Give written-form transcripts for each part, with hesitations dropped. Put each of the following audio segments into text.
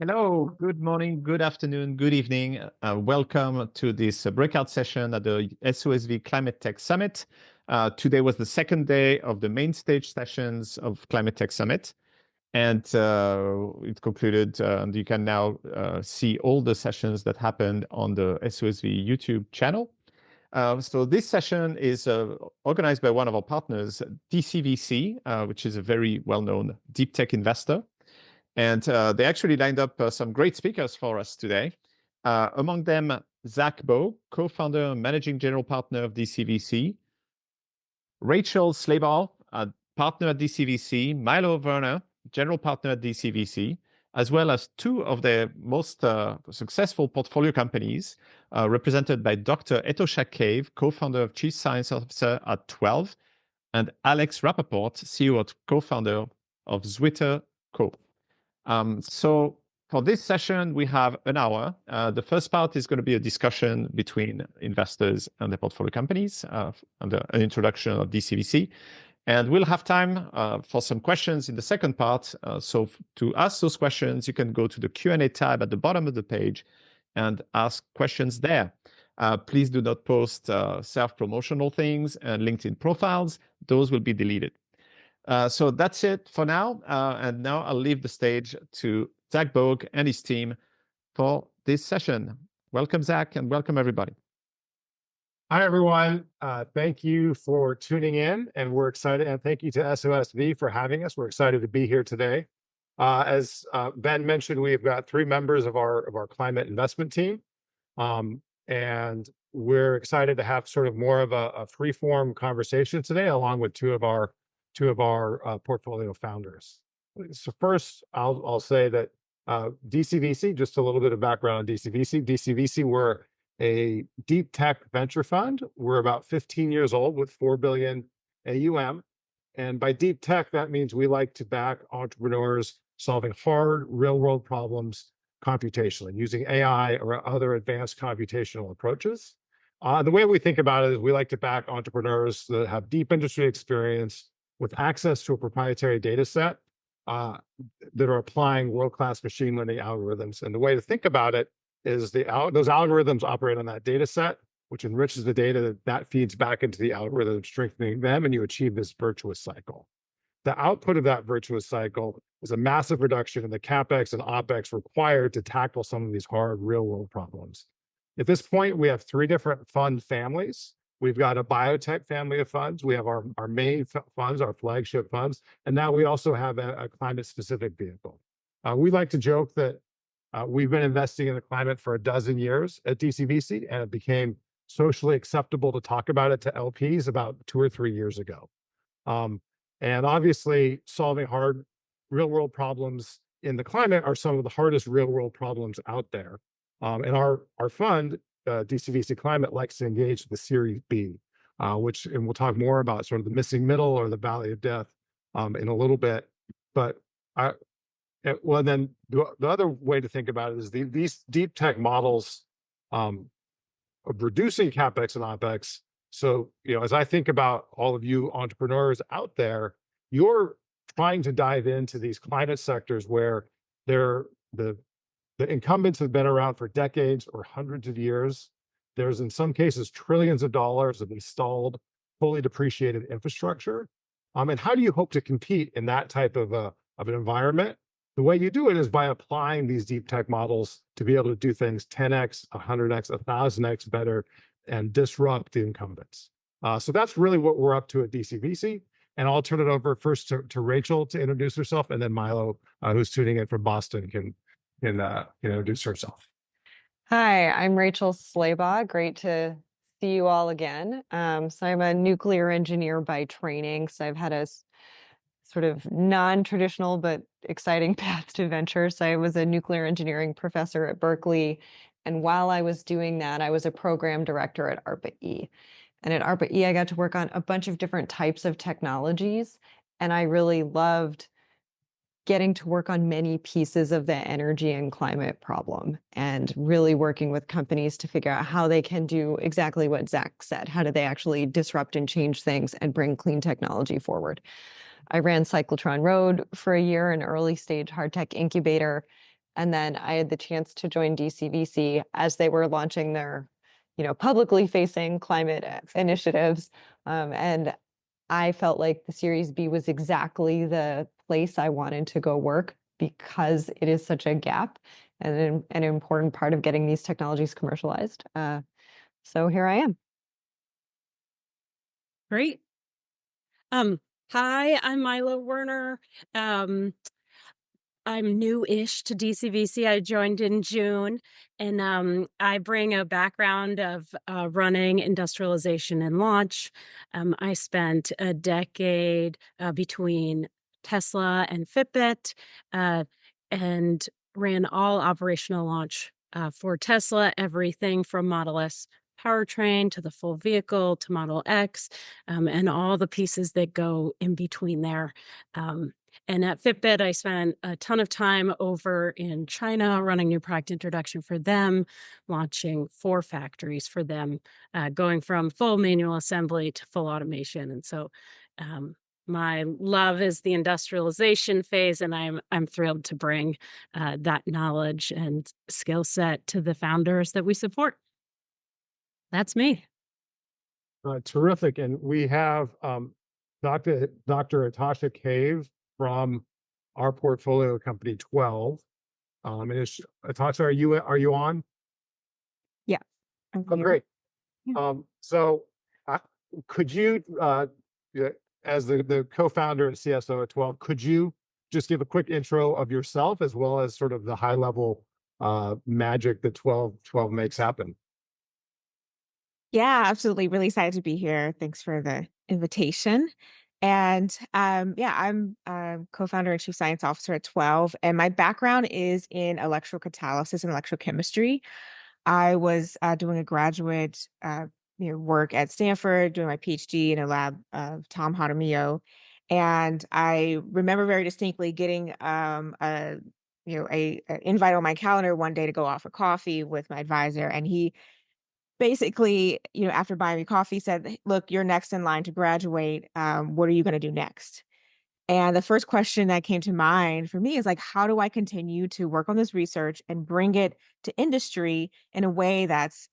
Hello, good morning, good afternoon, good evening. Welcome to this breakout session at the SOSV Climate Tech Summit. Today was the second day of the main stage sessions of Climate Tech Summit. And it concluded, and you can now see all the sessions that happened on the SOSV YouTube channel. So this session is organized by one of our partners, DCVC, which is a very well-known deep tech investor. And they actually lined up some great speakers for us today. Among them, Zach Bogue, co-founder and managing general partner of DCVC, Rachel Slaybaugh, partner at DCVC, Milo Werner, general partner at DCVC, as well as two of their most successful portfolio companies, represented by Dr. Etosha Cave, co-founder of Chief Science Officer at 12, and Alex Rappaport, CEO and co-founder of ZwitterCo. So for this session, we have an hour. The first part is going to be a discussion between investors and the portfolio companies and an introduction of DCVC. And we'll have time for some questions in the second part. So to ask those questions, you can go to the Q&A tab at the bottom of the page and ask questions there. Please do not post self-promotional things and LinkedIn profiles. Those will be deleted. So that's it for now. And now I'll leave the stage to Zach Bogue and his team for this session. Welcome, Zach, and welcome, everybody. Hi, everyone. Thank you for tuning in, and we're excited. And thank you to SOSV for having us. We're excited to be here today. As Ben mentioned, we've got three members of our climate investment team. And we're excited to have sort of more of a free-form conversation today, along with two of our portfolio founders. So first, I'll say that DCVC, just a little bit of background on DCVC. DCVC, we're a deep tech venture fund. We're about 15 years old with 4 billion AUM. And by deep tech, that means we like to back entrepreneurs solving hard real-world problems computationally, using AI or other advanced computational approaches. The way we think about it is we like to back entrepreneurs that have deep industry experience with access to a proprietary data set that are applying world-class machine learning algorithms. And the way to think about it is those algorithms operate on that data set, which enriches the data that feeds back into the algorithm, strengthening them, and you achieve this virtuous cycle. The output of that virtuous cycle is a massive reduction in the CapEx and OpEx required to tackle some of these hard real-world problems. At this point, we have three different fund families. We've got a biotech family of funds. We have our main funds, our flagship funds, and now we also have a climate-specific vehicle. We like to joke that we've been investing in the climate for 12 years at DCVC, and it became socially acceptable to talk about it to LPs about 2 or 3 years ago. And obviously, solving hard real-world problems in the climate are some of the hardest real-world problems out there. And our fund, DCVC Climate, likes to engage the Series B, and we'll talk more about sort of the missing middle or the valley of death in a little bit. But then the other way to think about it is these deep tech models of reducing CapEx and OpEx. So, as I think about all of you entrepreneurs out there, you're trying to dive into these climate sectors where the incumbents have been around for decades or hundreds of years. There's, in some cases, trillions of dollars of installed, fully depreciated infrastructure. And how do you hope to compete in that type of an environment? The way you do it is by applying these deep tech models to be able to do things 10x, 100x, 1000x better and disrupt the incumbents. So that's really what we're up to at DCVC. And I'll turn it over first to Rachel to introduce herself, and then Milo, who's tuning in from Boston, can introduce herself. Hi, I'm Rachel Slaybaugh. Great to see you all again. So I'm a nuclear engineer by training. So I've had a sort of non-traditional but exciting path to venture. So I was a nuclear engineering professor at Berkeley. And while I was doing that, I was a program director at ARPA-E. And at ARPA-E, I got to work on a bunch of different types of technologies. And I really loved getting to work on many pieces of the energy and climate problem and really working with companies to figure out how they can do exactly what Zach said. How do they actually disrupt and change things and bring clean technology forward? I ran Cyclotron Road for a year, an early stage hard tech incubator, And then I had the chance to join DCVC as they were launching their, publicly facing climate initiatives. And I felt like the Series B was exactly the place I wanted to go work because it is such a gap and an important part of getting these technologies commercialized. So here I am. Great. Hi, I'm Milo Werner. I'm new-ish to DCVC. I joined in June, and I bring a background of running industrialization and launch. I spent a decade between Tesla and Fitbit, and ran all operational launch for Tesla, everything from Model S powertrain to the full vehicle to Model X, and all the pieces that go in between there. And at Fitbit, I spent a ton of time over in China running new product introduction for them, launching 4 factories for them, going from full manual assembly to full automation. And so my love is the industrialization phase, and I'm thrilled to bring that knowledge and skill set to the founders that we support. That's me. Terrific. And we have Dr. Etosha Cave from our portfolio company 12. And Etosha, are you on? Yeah. I'm Oh, here. great. Yeah. So could you, as the co-founder and CSO at 12, could you just give a quick intro of yourself as well as sort of the high level magic that 12 makes happen? Yeah, absolutely. Really excited to be here. Thanks for the invitation. And yeah, I'm co-founder and chief science officer at 12. And my background is in electrocatalysis and electrochemistry. I was doing a graduate work at Stanford, doing my PhD in a lab of Tom Jaramillo. And I remember very distinctly getting a invite on my calendar one day to go out for coffee with my advisor. And he basically, after buying me coffee, said, "Look, you're next in line to graduate. What are you going to do next?" And the first question that came to mind for me is like, how do I continue to work on this research and bring it to industry in a way that's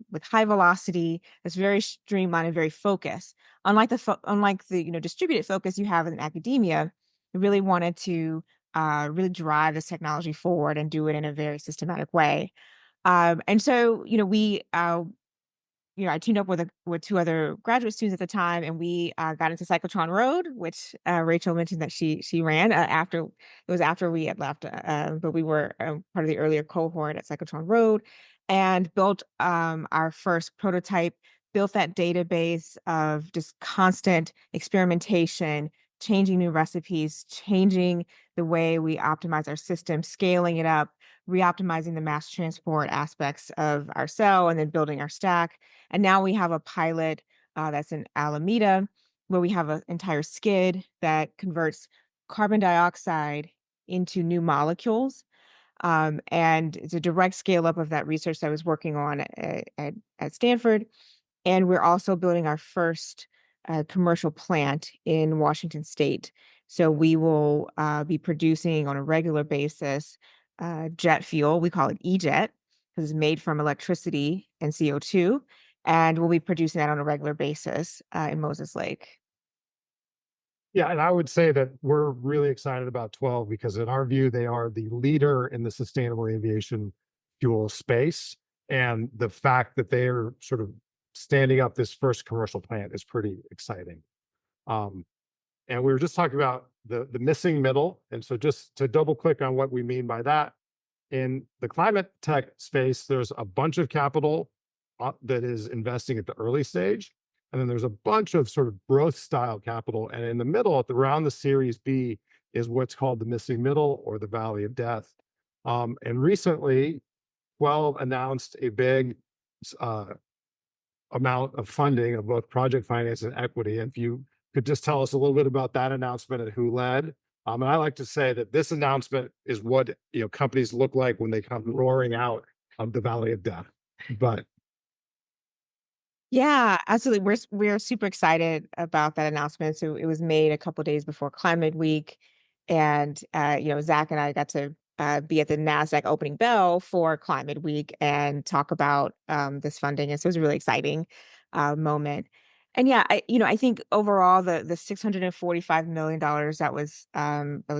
with high velocity, that's very streamlined and very focused. Unlike the distributed focus you have in academia, I really wanted to really drive this technology forward and do it in a very systematic way. And so, I teamed up with 2 other graduate students at the time, and we got into Cyclotron Road, which Rachel mentioned that she ran after we had left, but we were part of the earlier cohort at Cyclotron Road, and built our first prototype. Built that database of just constant experimentation, changing new recipes, changing the way we optimize our system, scaling it up, re-optimizing the mass transport aspects of our cell, and then building our stack. And now we have a pilot that's in Alameda, where we have an entire skid that converts carbon dioxide into new molecules. And it's a direct scale up of that research that I was working on at Stanford. And we're also building our first commercial plant in Washington State. So we will be producing on a regular basis jet fuel. We call it E-Jet because it's made from electricity and CO2. And we'll be producing that on a regular basis in Moses Lake. Yeah, and I would say that we're really excited about 12 because in our view, they are the leader in the sustainable aviation fuel space. And the fact that they are sort of standing up this first commercial plant is pretty exciting. And we were just talking about the missing middle. And so just to double click on what we mean by that, in the climate tech space, there's a bunch of capital that is investing at the early stage. And then there's a bunch of sort of growth style capital. And in the middle, around the Series B, is what's called the missing middle or the valley of death. And recently, 12 announced a big amount of funding of both project finance and equity. And if you could just tell us a little bit about that announcement and who led. And I like to say that this announcement is what companies look like when they come roaring out of the valley of death. But Yeah, absolutely. We're super excited about that announcement. So it was made a couple days before Climate Week, and Zach and I got to be at the NASDAQ opening bell for Climate Week and talk about this funding. And so it was a really exciting moment. And yeah, I think overall the $645 million that was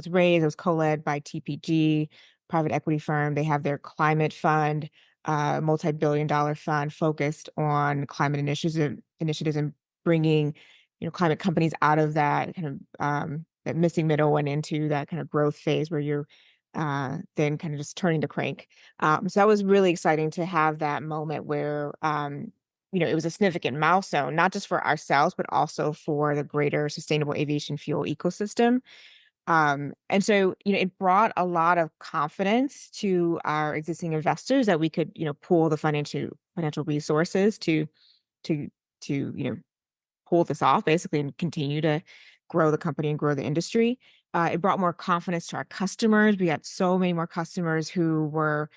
raised, it was co-led by TPG, private equity firm. They have their climate fund, multi-billion-dollar fund focused on climate initiatives and bringing, climate companies out of that kind of that missing middle and into that kind of growth phase where you're then kind of just turning the crank. So that was really exciting to have that moment where it was a significant milestone, not just for ourselves, but also for the greater sustainable aviation fuel ecosystem. And so, it brought a lot of confidence to our existing investors that we could, pool the financial resources to pull this off basically and continue to grow the company and grow the industry. It brought more confidence to our customers. We had so many more customers who were,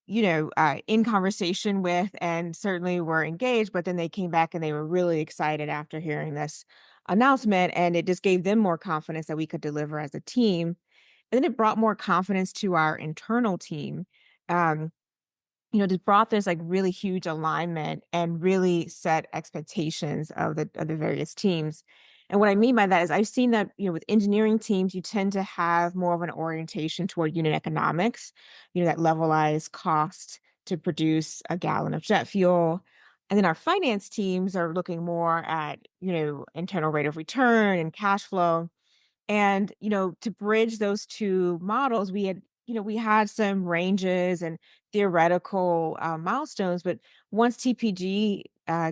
in conversation with and certainly were engaged, but then they came back and they were really excited after hearing this announcement. And it just gave them more confidence that we could deliver as a team. And then it brought more confidence to our internal team. Just brought this like really huge alignment and really set expectations of the various teams. And what I mean by that is I've seen that, with engineering teams, you tend to have more of an orientation toward unit economics, that levelized cost to produce a gallon of jet fuel. And then our finance teams are looking more at, internal rate of return and cash flow. And, to bridge those two models, we had some ranges and theoretical milestones, but once TPG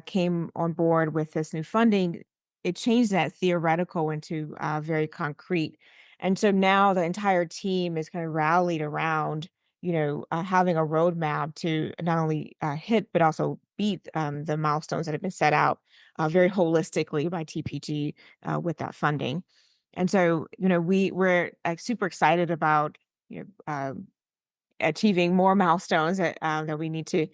came on board with this new funding, it changed that theoretical into very concrete. And so now the entire team is kind of rallied around, having a roadmap to not only hit, but also beat the milestones that have been set out very holistically by TPG with that funding. And so, we're super excited about, achieving more milestones that we need to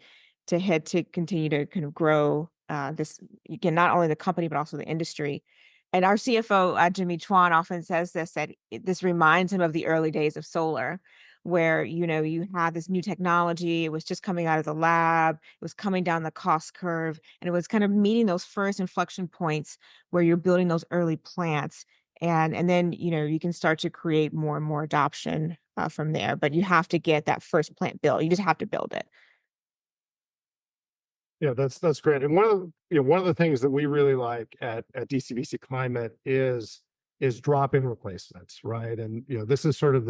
hit to continue to kind of grow this, again, not only the company, but also the industry. And our CFO, Jimmy Chuan, often says that this reminds him of the early days of solar, where, you had this new technology, it was just coming out of the lab, it was coming down the cost curve, and it was kind of meeting those first inflection points where you're building those early plants. And then, you can start to create more and more adoption from there, but you have to get that first plant built. You just have to build it. Yeah, that's great. And one of the things that we really like at DCVC Climate is drop-in replacements, right? And this is sort of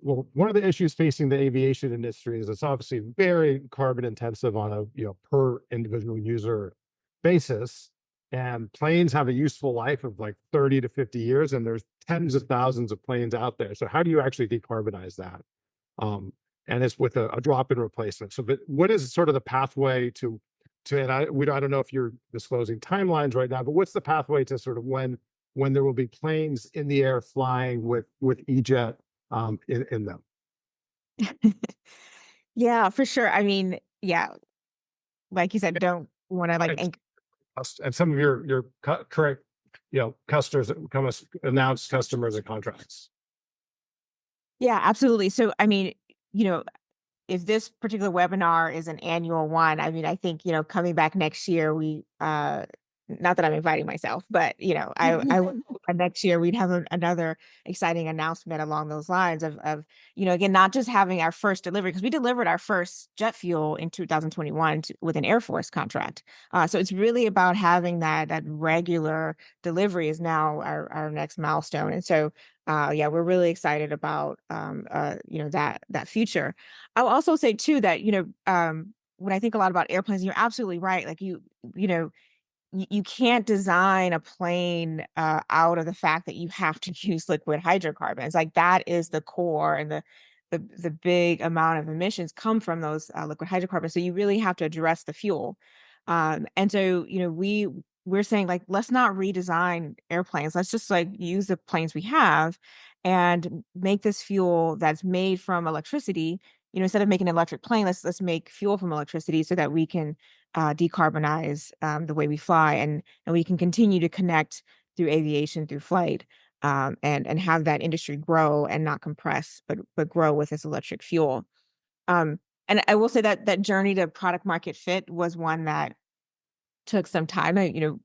one of the issues facing the aviation industry is it's obviously very carbon intensive on a per individual user basis. And planes have a useful life of like 30 to 50 years, and there's tens of thousands of planes out there. So how do you actually decarbonize that? And it's with a drop-in replacement. So, but what is sort of the pathway to and I don't know if you're disclosing timelines right now, but what's the pathway to sort of when there will be planes in the air flying with E-Jet in them? Yeah, for sure. I mean, yeah, like you said, don't want to like and some of your current customers that become announced customers and contracts. Yeah, absolutely. So I mean, if this particular webinar is an annual one, I mean, I think, coming back next year, we not that I'm inviting myself, but I next year we'd have another exciting announcement along those lines of again, not just having our first delivery, because we delivered our first jet fuel in 2021 with an Air Force contract. So it's really about having that regular delivery is now our next milestone. And so yeah, we're really excited about that future. I'll also say too that when I think a lot about airplanes, you're absolutely right. Like you can't design a plane out of the fact that you have to use liquid hydrocarbons. Like that is the core, and the big amount of emissions come from those liquid hydrocarbons. So you really have to address the fuel. And so we're saying, like, let's not redesign airplanes. Let's just like use the planes we have and make this fuel that's made from electricity. Instead of making an electric plane, let's make fuel from electricity so that we can decarbonize the way we fly, and we can continue to connect through aviation, through flight. and have that industry grow and not compress, but grow with this electric fuel. And I will say that that journey to product market fit was one that took some time.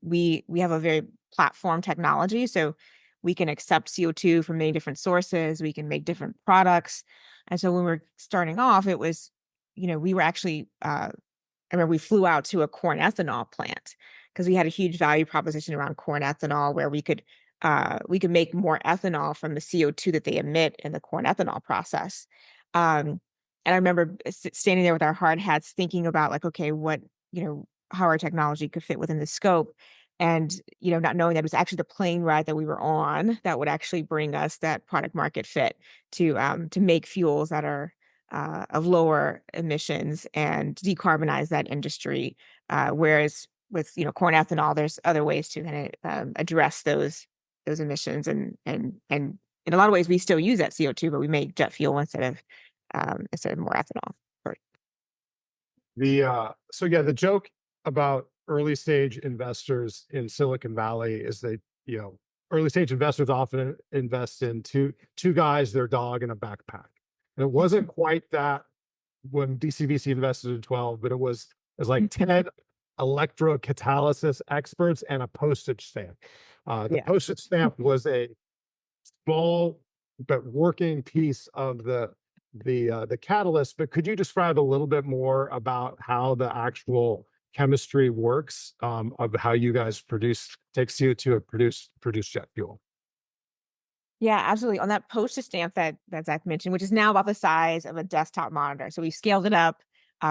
We have a very platform technology, so we can accept CO2 from many different sources. We can make different products. And so when we're starting off, it was, we were actually, I remember we flew out to a corn ethanol plant because we had a huge value proposition around corn ethanol where we could make more ethanol from the CO2 that they emit in the corn ethanol process. And I remember standing there with our hard hats thinking about like, okay, how our technology could fit within the scope. And, not knowing that it was actually the plane ride that we were on that would actually bring us that product market fit to make fuels that are of lower emissions and decarbonize that industry. Whereas with, corn ethanol, there's other ways to kind of address those emissions. And in a lot of ways, we still use that CO2, but we make jet fuel instead of more ethanol. The joke about early stage investors in Silicon Valley is early stage investors often invest in two guys, their dog, and a backpack. And it wasn't quite that when DCVC invested in 12, but it was like 10 electrocatalysis experts and a postage stamp. The postage stamp was a small but working piece of the catalyst. But could you describe a little bit more about how the actual chemistry works of how you guys take CO2 and produce jet fuel? Yeah, absolutely. On that postage stamp that Zach mentioned, which is now about the size of a desktop monitor. So we scaled it up.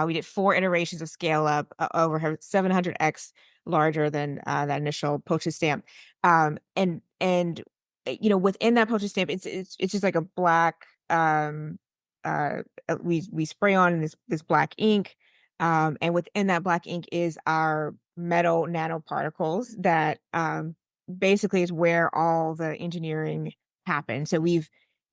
We did 4 iterations of scale up over 700x larger than that initial postage stamp. And within that postage stamp, it's just like a black. We spray on this black ink, and within that black ink is our metal nanoparticles that basically is where all the engineering happen. So we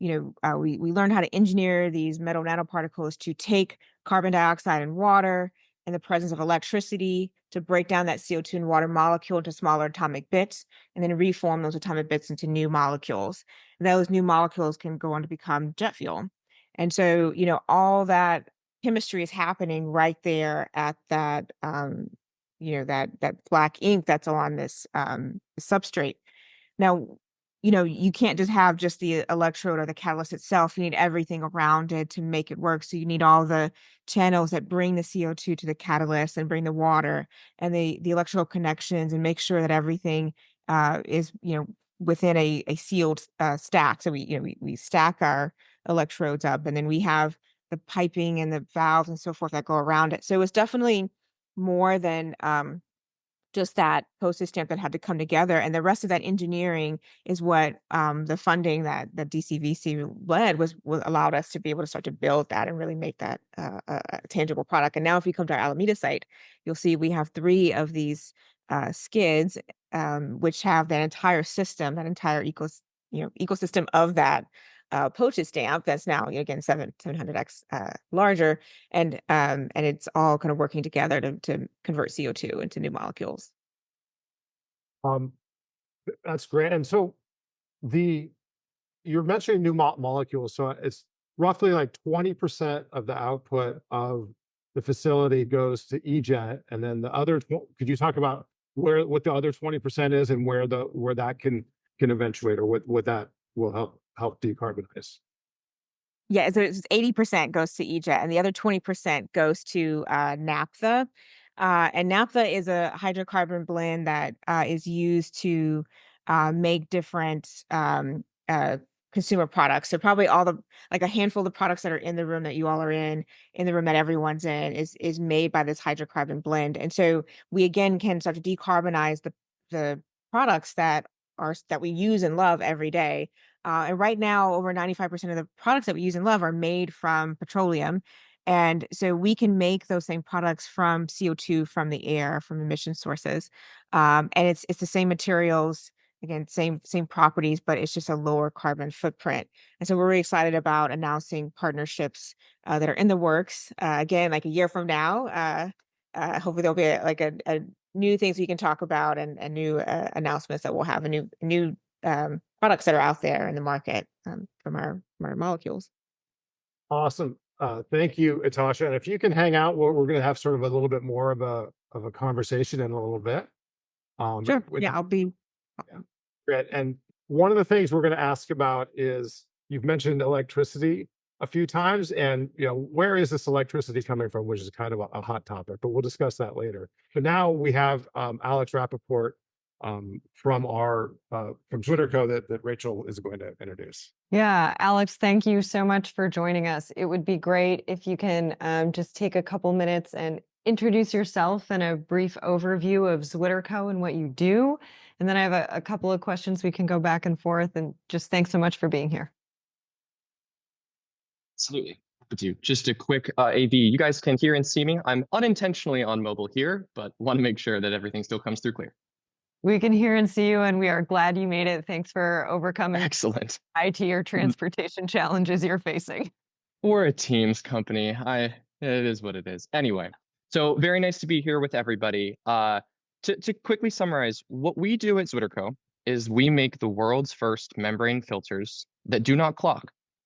learned how to engineer these metal nanoparticles to take carbon dioxide and water in the presence of electricity to break down that CO2 and water molecule into smaller atomic bits and then reform those atomic bits into new molecules. And those new molecules can go on to become jet fuel. And so, all that chemistry is happening right there at that, that black ink that's on this substrate. Now, you can't just have just the electrode or the catalyst itself. You need everything around it to make it work. So you need all the channels that bring the CO2 to the catalyst and bring the water and the electrical connections and make sure that everything is, within a sealed stack. So we stack our electrodes up, and then we have the piping and the valves and so forth that go around it. So it's definitely more than just that postage stamp that had to come together. And the rest of that engineering is what the funding that DCVC led was allowed us to be able to start to build that and really make that a tangible product. And now if you come to our Alameda site, you'll see we have 3 of these skids, which have that entire system, that entire ecosystem of that postage stamp that's now again 700x larger, and it's all kind of working together to convert CO2 into new molecules. That's great. And so you're mentioning new molecules, so it's roughly like 20% of the output of the facility goes to EJet, and then the other. Could you talk about what the other 20% is and where that can eventuate, or what that will help decarbonize? Yeah, so it's 80% goes to EJet, and the other 20% goes to naphtha. And naphtha is a hydrocarbon blend that is used to make different consumer products. So probably like a handful of the products that are in the room that you all are in the room that everyone's in is made by this hydrocarbon blend. And so we again can start to decarbonize the products that we use and love every day. And right now, over 95% of the products that we use and love are made from petroleum. And so we can make those same products from CO2 from the air, from emission sources. And it's the same materials, again, same properties, but it's just a lower carbon footprint. And so we're really excited about announcing partnerships that are in the works. Again, like a year from now, hopefully there'll be a new things we can talk about and new announcements that we'll have, a new products that are out there in the market from our molecules. Awesome. Thank you, Etosha. And if you can hang out, we're going to have sort of a little bit more of a conversation in a little bit. Sure. with- Yeah, I'll be. Great. And one of the things we're going to ask about is, you've mentioned electricity a few times, and where is this electricity coming from, which is kind of a hot topic, but we'll discuss that later. But now we have Alex Rappaport from ZwitterCo that Rachel is going to introduce. Yeah, Alex, thank you so much for joining us. It would be great if you can just take a couple minutes and introduce yourself and a brief overview of ZwitterCo and what you do. And then I have a couple of questions we can go back and forth. And just thanks so much for being here. Absolutely. With you. Just a quick AV. You guys can hear and see me. I'm unintentionally on mobile here, but want to make sure that everything still comes through clear. We can hear and see you, and we are glad you made it. Thanks for overcoming Excellent. IT or transportation challenges you're facing. We're a Teams company. It is what it is. Anyway, so very nice to be here with everybody. To quickly summarize, what we do at ZwitterCo is we make the world's first membrane filters that do not clog.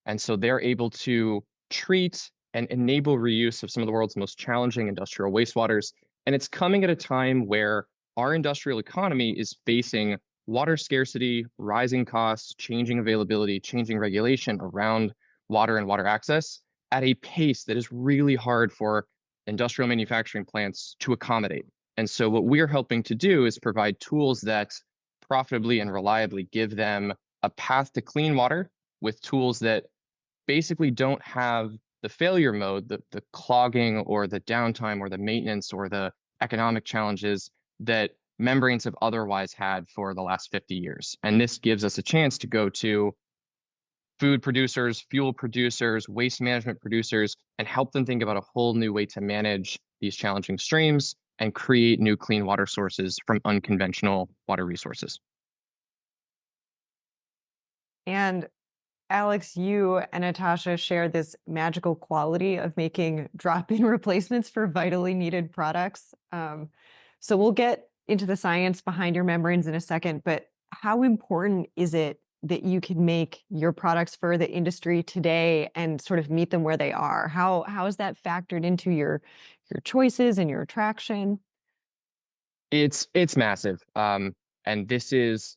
And so they're able to treat and enable reuse of some of the world's most challenging industrial wastewaters. And it's coming at a time where our industrial economy is facing water scarcity, rising costs, changing availability, changing regulation around water and water access at a pace that is really hard for industrial manufacturing plants to accommodate. And so what we're helping to do is provide tools that profitably and reliably give them a path to clean water with tools that basically don't have the failure mode, the clogging or the downtime or the maintenance or the economic challenges that membranes have otherwise had for the last 50 years. And this gives us a chance to go to food producers, fuel producers, waste management producers, and help them think about a whole new way to manage these challenging streams and create new clean water sources from unconventional water resources. And Alex, you and Etosha share this magical quality of making drop-in replacements for vitally needed products. So we'll get into the science behind your membranes in a second, but how important is it that you can make your products for the industry today and sort of meet them where they are? How is that factored into your choices and your attraction? It's massive. And this is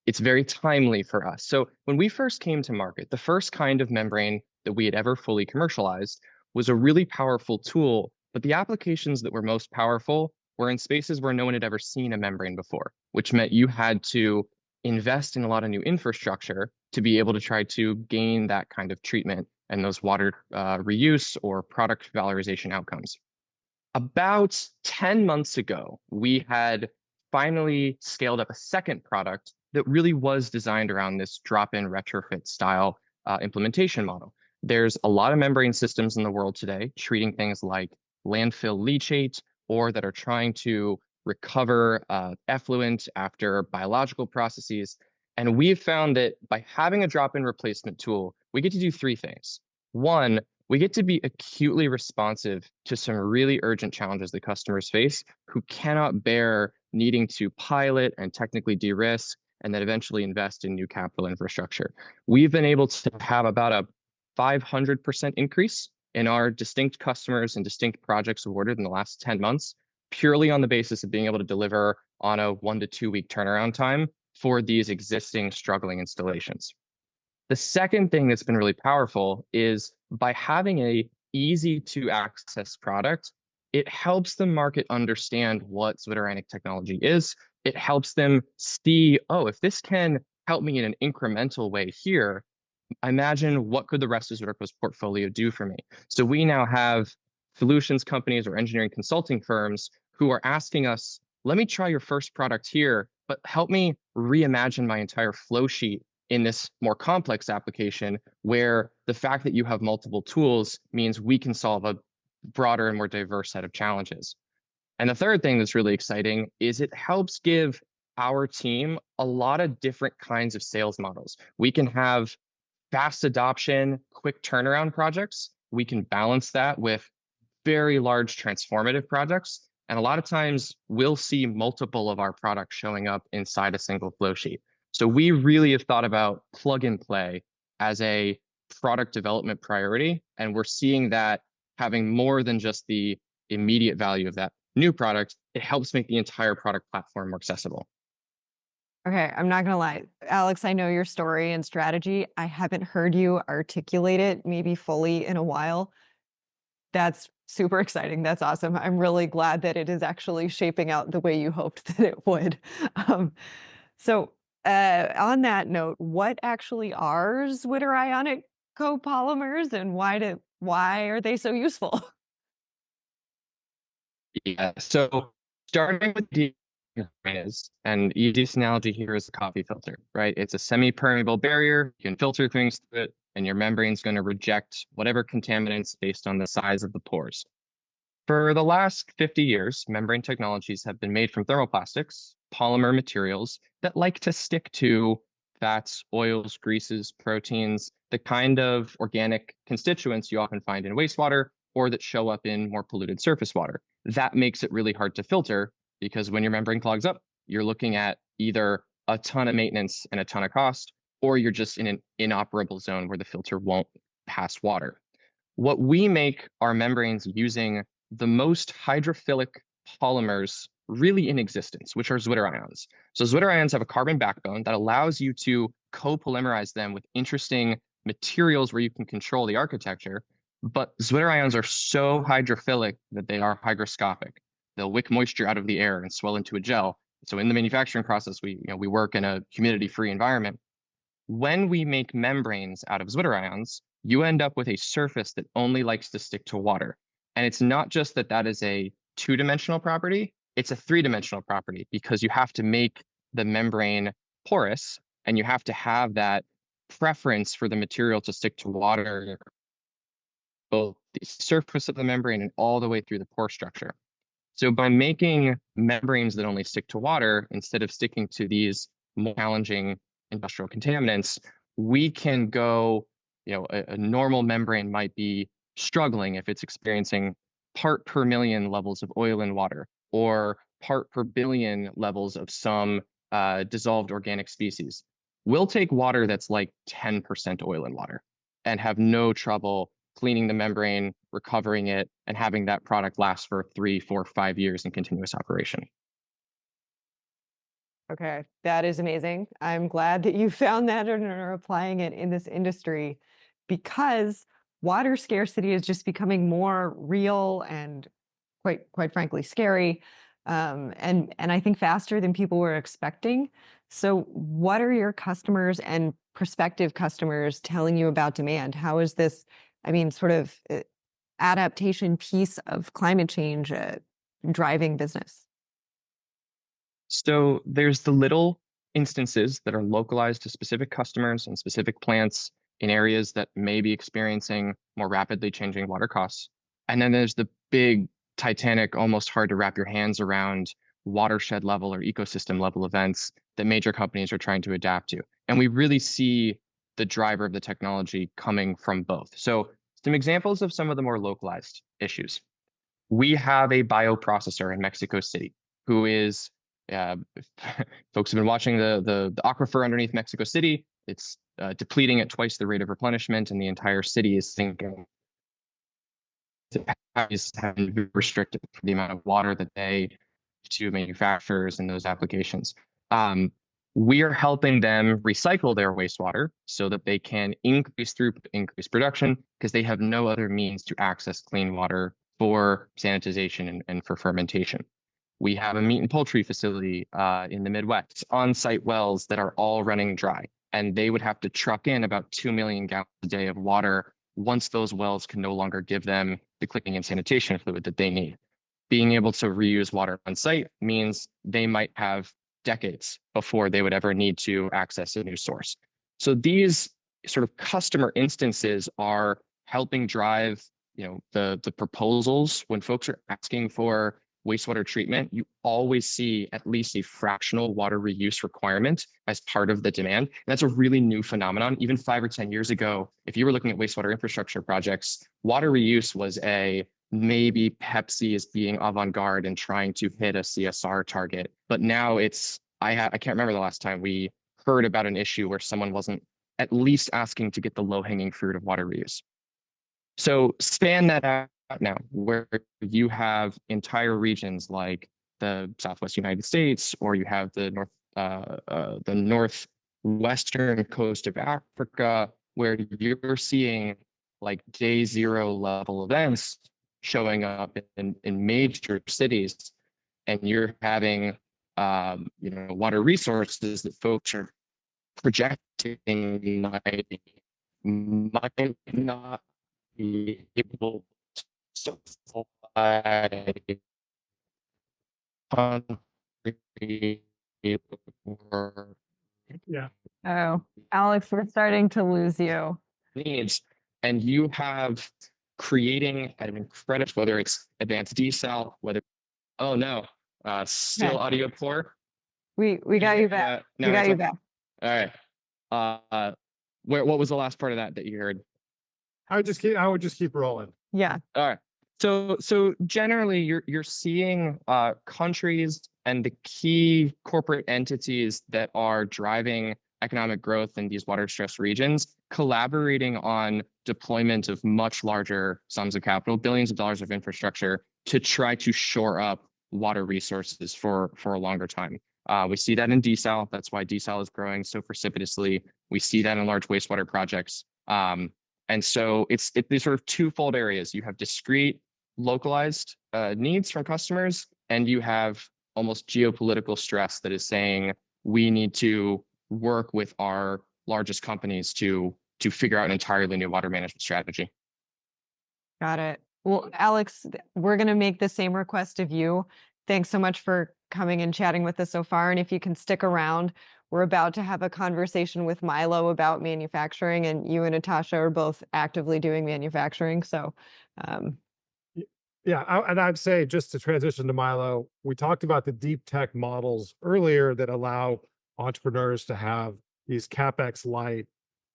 it's very timely for us. So when we first came to market, the first kind of membrane that we had ever fully commercialized was a really powerful tool, but the applications that were most powerful were in spaces where no one had ever seen a membrane before, which meant you had to invest in a lot of new infrastructure to be able to try to gain that kind of treatment and those water reuse or product valorization outcomes. About 10 months ago, we had finally scaled up a second product that really was designed around this drop-in retrofit style implementation model. There's a lot of membrane systems in the world today treating things like landfill leachate, or that are trying to recover effluent after biological processes. And we've found that by having a drop-in replacement tool, we get to do three things. One, we get to be acutely responsive to some really urgent challenges that customers face who cannot bear needing to pilot and technically de-risk and then eventually invest in new capital infrastructure. We've been able to have about a 500% increase in our distinct customers and distinct projects awarded in the last 10 months, purely on the basis of being able to deliver on a 1 to 2 week turnaround time for these existing struggling installations. The second thing that's been really powerful is by having a easy to access product, it helps the market understand what zwitterionic technology is. It helps them see, oh, if this can help me in an incremental way here, imagine what could the rest of ZwitterCo's portfolio do for me. So we now have solutions companies or engineering consulting firms who are asking us, let me try your first product here, but help me reimagine my entire flow sheet in this more complex application where the fact that you have multiple tools means we can solve a broader and more diverse set of challenges. And the third thing that's really exciting is it helps give our team a lot of different kinds of sales models. We can have fast adoption, quick turnaround projects. We can balance that with very large transformative projects. And a lot of times we'll see multiple of our products showing up inside a single flow sheet. So we really have thought about plug and play as a product development priority. And we're seeing that having more than just the immediate value of that new product, it helps make the entire product platform more accessible. Okay, I'm not gonna lie. Alex, I know your story and strategy. I haven't heard you articulate it maybe fully in a while. That's super exciting. That's awesome. I'm really glad that it is actually shaping out the way you hoped that it would. Um, so on that note, what actually are Zwitter ionic copolymers and why are they so useful? Yeah. So starting with is, and easiest analogy here is a coffee filter, right? It's a semi-permeable barrier. You can filter things through it, and your membrane's going to reject whatever contaminants based on the size of the pores. For the last 50 years, membrane technologies have been made from thermoplastics, polymer materials that like to stick to fats, oils, greases, proteins, the kind of organic constituents you often find in wastewater or that show up in more polluted surface water. That makes it really hard to filter because when your membrane clogs up, you're looking at either a ton of maintenance and a ton of cost, or you're just in an inoperable zone where the filter won't pass water. What we make our membranes using the most hydrophilic polymers really in existence, which are Zwitter ions. So Zwitter ions have a carbon backbone that allows you to copolymerize them with interesting materials where you can control the architecture. But Zwitter ions are so hydrophilic that they are hygroscopic. They'll wick moisture out of the air and swell into a gel. So in the manufacturing process, we work in a humidity-free environment. When we make membranes out of Zwitter ions, you end up with a surface that only likes to stick to water. And it's not just that that is a two-dimensional property, it's a three-dimensional property because you have to make the membrane porous and you have to have that preference for the material to stick to water, both the surface of the membrane and all the way through the pore structure. So by making membranes that only stick to water instead of sticking to these more challenging industrial contaminants, we can go, a normal membrane might be struggling if it's experiencing part per million levels of oil in water or part per billion levels of some dissolved organic species. We'll take water that's like 10% oil in water and have no trouble cleaning the membrane, recovering it, and having that product last for 3, 4, 5 years in continuous operation. Okay, that is amazing. I'm glad that you found that and are applying it in this industry because water scarcity is just becoming more real and quite frankly scary, and I think faster than people were expecting. So, what are your customers and prospective customers telling you about demand? How is this, sort of adaptation piece of climate change driving business? So there's the little instances that are localized to specific customers and specific plants in areas that may be experiencing more rapidly changing water costs. And then there's the big, titanic, almost hard to wrap your hands around watershed level or ecosystem level events that major companies are trying to adapt to. And we really see the driver of the technology coming from both. So some examples of some of the more localized issues. We have a bioprocessor in Mexico City who is folks have been watching the aquifer underneath Mexico City. It's depleting at twice the rate of replenishment, and the entire city is sinking. Is having restricted for the amount of water that they to manufacturers in those applications. We are helping them recycle their wastewater so that they can increase throughput, increase production, because they have no other means to access clean water for sanitization and for fermentation. We have a meat and poultry facility in the Midwest, on-site wells that are all running dry, and they would have to truck in about 2 million gallons a day of water once those wells can no longer give them the cleaning and sanitation fluid that they need. Being able to reuse water on site means they might have decades before they would ever need to access a new source. So these sort of customer instances are helping drive, the proposals. When folks are asking for wastewater treatment, you always see at least a fractional water reuse requirement as part of the demand. And that's a really new phenomenon. Even 5 or 10 years ago, if you were looking at wastewater infrastructure projects, water reuse was maybe Pepsi is being avant-garde and trying to hit a CSR target. But now I can't remember the last time we heard about an issue where someone wasn't at least asking to get the low-hanging fruit of water reuse. So span that out now, where you have entire regions like the Southwest United States, or you have the northwestern coast of Africa, where you're seeing like day zero level events showing up in major cities, and you're having water resources that folks are projecting might not be able to supply concrete or Yeah. Oh, Alex, we're starting to lose you. needs, and you have creating an incredible, whether it's advanced desal, whether still Okay. audio poor. We got you back. Now We got it's you on? back. All right. What was the last part of that you heard? I would just keep rolling. Yeah. All right. So generally, you're seeing countries and the key corporate entities that are driving economic growth in these water-stressed regions collaborating on deployment of much larger sums of capital, billions of dollars of infrastructure, to try to shore up water resources for a longer time. We see that in desal. That's why desal is growing so precipitously. We see that in large wastewater projects. And so it's these sort of twofold areas. You have discrete, localized needs from customers, and you have almost geopolitical stress that is saying we need to work with our largest companies to figure out an entirely new water management strategy. Got it. Well, Alex, we're going to make the same request of you. Thanks so much for coming and chatting with us so far. And if you can stick around, we're about to have a conversation with Milo about manufacturing, and you and Etosha are both actively doing manufacturing. So, and I'd say, just to transition to Milo, we talked about the deep tech models earlier that allow entrepreneurs to have these CapEx light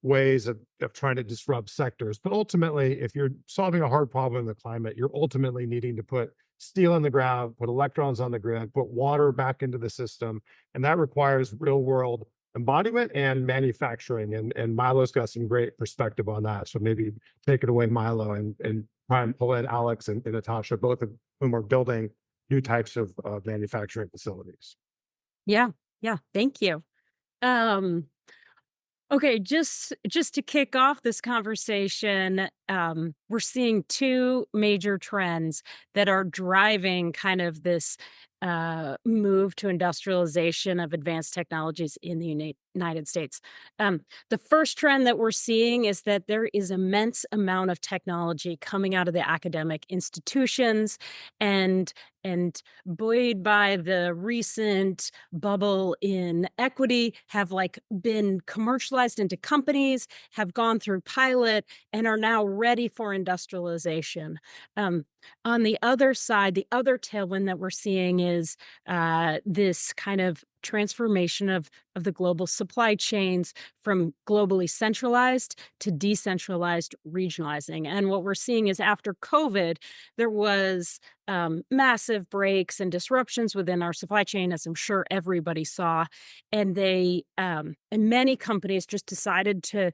ways of trying to disrupt sectors. But ultimately, if you're solving a hard problem in the climate, you're ultimately needing to put steel in the ground, put electrons on the grid, put water back into the system. And that requires real world embodiment and manufacturing. And Milo's got some great perspective on that. So maybe take it away, Milo, and try and pull in Alex and Etosha, both of whom are building new types of manufacturing facilities. Yeah, thank you. Okay, just to kick off this conversation, we're seeing two major trends that are driving kind of this move to industrialization of advanced technologies in the United States. The first trend that we're seeing is that there is immense amount of technology coming out of the academic institutions, and buoyed by the recent bubble in equity, have been commercialized into companies, have gone through pilot, and are now ready for industrialization. On the other side, the other tailwind that we're seeing is this kind of transformation of the global supply chains from globally centralized to decentralized regionalizing. And what we're seeing is, after COVID, there was massive breaks and disruptions within our supply chain, as I'm sure everybody saw. And and many companies just decided to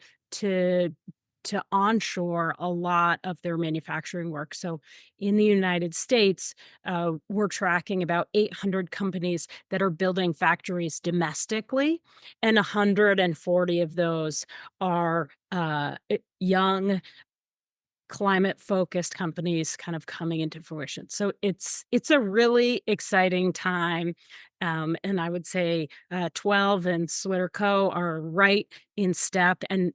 onshore a lot of their manufacturing work. So in the United States, we're tracking about 800 companies that are building factories domestically, and 140 of those are young, climate-focused companies kind of coming into fruition. So it's a really exciting time. And I would say 12 and ZwitterCo are right in step and